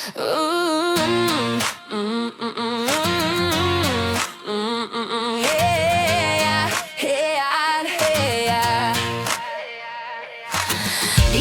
Když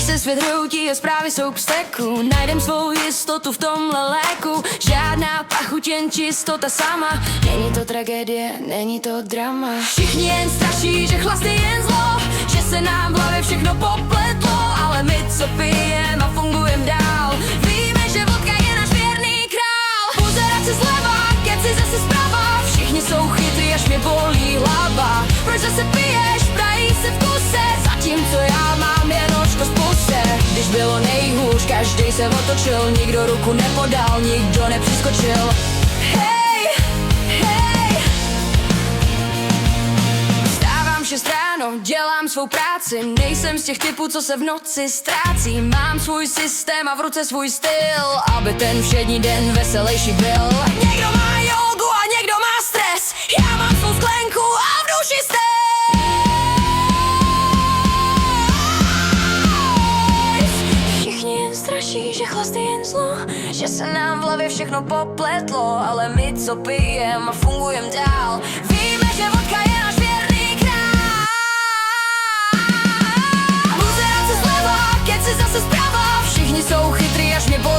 se svět hroutí a zprávy jsou k steku, najdem svou jistotu v tomhle léku. Žádná pachuť, jen čistota sama. Není to tragédie, není to drama. Všichni jen straší, že chlast je jen zlo, že se nám v hlavě všechno popletlo. Ale my, co pijem a fungujem dál, víme, že vodka je náš věrný král. Pozerat se zleva, keci zase zprava, všichni jsou chytrý, až mě bolí hlava. Proč zase piješ, prají se v kuse, zatímco já mám jen očko z puse. Když bylo nejhůř, každý se otočil, nikdo ruku nepodal, nikdo nepřiskočil. Hej, hej. Vstávám 6 ráno, dělám svou práci, nejsem z těch typů, co se v noci ztrácí. Mám svůj systém a v ruce svůj styl, aby ten všední den veselejší byl. Někdo má jogu a někdo má stres, já mám svou sklenku a v duši stres. Všichni jen straší, že chlast je jen zlo, že se nám v hlavě všechno popletlo. Ale my, co pijem a fungujem dál, víme, že vodka je náš věrný král. Buzerat se zleva, keci zase zprava, všichni jsou chytrý, až mě bolí